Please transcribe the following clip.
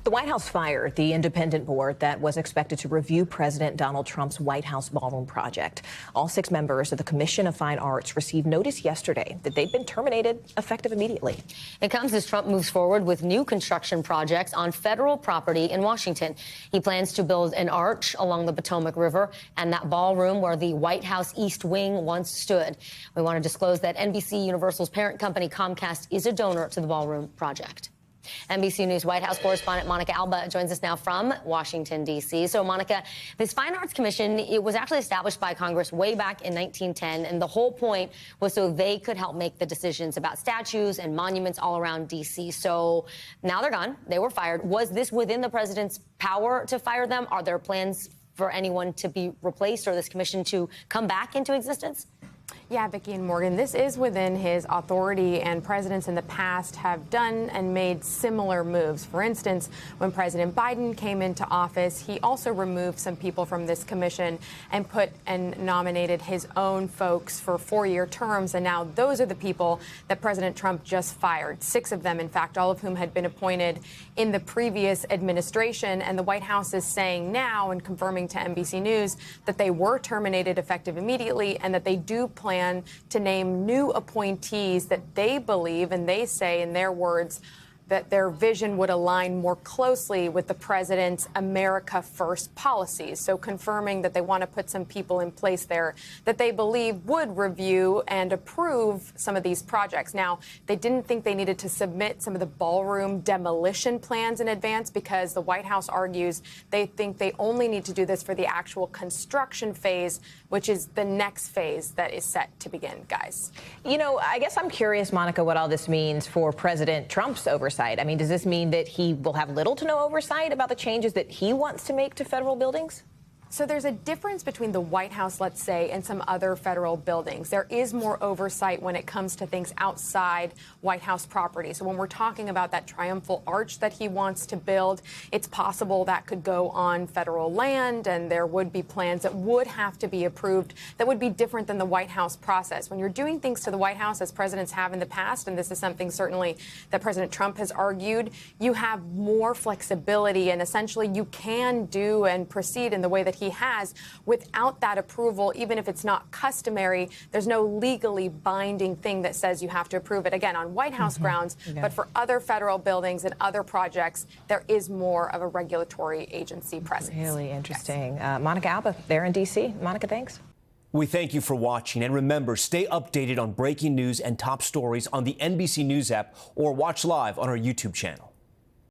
The White House fired the independent board that was expected to review President Donald Trump's White House ballroom project. All 6 members of the Commission of Fine Arts received notice yesterday that they'd been terminated effective immediately. It comes as Trump moves forward with new construction projects on federal property in Washington. He plans to build an arch along the Potomac River and that ballroom where the White House East Wing once stood. We want to disclose that NBC Universal's parent company Comcast is a donor to the ballroom project. NBC News White House correspondent Monica Alba joins us now from Washington, D.C. So, Monica, this Fine Arts Commission, it was actually established by Congress way back in 1910, and the whole point was so they could help make the decisions about statues and monuments all around D.C. So now they're gone. They were fired. Was this within the president's power to fire them? Are there plans for anyone to be replaced or this commission to come back into existence? Yeah, Vicki and Morgan, this is within his authority, and presidents in the past have done and made similar moves. For instance, when President Biden came into office, he also removed some people from this commission and nominated his own folks for 4-year terms. And now those are the people that President Trump just fired. 6 of them, in fact, all of whom had been appointed in the previous administration. And the White House is saying now and confirming to NBC News that they were terminated effective immediately and that they do plan to name new appointees that they believe, and they say in their words, that their vision would align more closely with the president's America First policies. So confirming that they want to put some people in place there that they believe would review and approve some of these projects. Now, they didn't think they needed to submit some of the ballroom demolition plans in advance because the White House argues they think they only need to do this for the actual construction phase, which is the next phase that is set to begin, guys. You know, I guess I'm curious, Monica, what all this means for President Trump's oversight. I mean, does this mean that he will have little to no oversight about the changes that he wants to make to federal buildings? So there's a difference between the White House, let's say, and some other federal buildings. There is more oversight when it comes to things outside White House property. So when we're talking about that triumphal arch that he wants to build, it's possible that could go on federal land, and there would be plans that would have to be approved that would be different than the White House process. When you're doing things to the White House, as presidents have in the past, and this is something certainly that President Trump has argued, you have more flexibility, and essentially you can do and proceed in the way that he has without that approval. Even if it's not customary, there's no legally binding thing that says you have to approve it, again, on White House grounds. Okay. But for other federal buildings and other projects, there is more of a regulatory agency presence. Really interesting. Yes. Monica Alba there in D.C. Monica, thanks. We thank you for watching, and remember, stay updated on breaking news and top stories on the NBC News app or watch live on our YouTube channel.